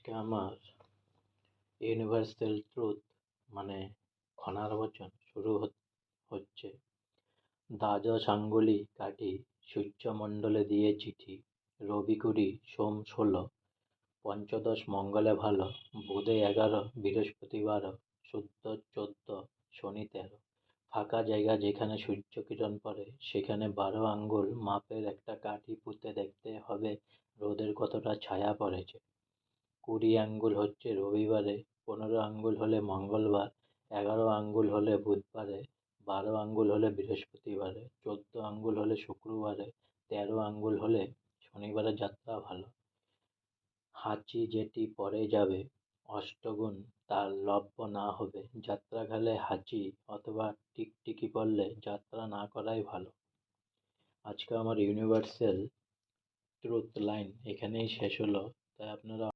আজকে আমার universal truth মানে ঘনার বচন শুরু হচ্ছে। দ্বাদশ আঙ্গুলি কাঠি সূর্যমণ্ডলে দিয়ে চিঠি, রবি 20, সোম 16, পঞ্চদশ মঙ্গলে ভালো, বুধে 11, বৃহস্পতিবার শুদ্ধ 14, শনি 13। ফাঁকা জায়গা যেখানে সূর্যকিরণ পড়ে সেখানে 12 আঙ্গুল মাপের একটা কাঠি পুঁতে দেখতে হবে রোদের কতটা ছায়া পড়েছে। 20 আঙ্গুল হচ্ছে রবিবারে, 15 আঙ্গুল হলে মঙ্গলবার, 11 আঙ্গুল হলে বুধবারে, 12 আঙ্গুল হলে বৃহস্পতিবারে, 14 আঙ্গুল হলে শুক্রবারে, 13 আঙ্গুল হলে শনিবারে যাত্রা ভালো। হাঁচি যেটি পরে যাবে অষ্টগুণ তার লভ্য না হবে, যাত্রাকালে হাঁচি অথবা টিকটিকি পড়লে যাত্রা না করাই ভালো। আজকে আমার ইউনিভার্সাল ট্রুথ লাইন এখানেই শেষ হলো, তাই আপনারা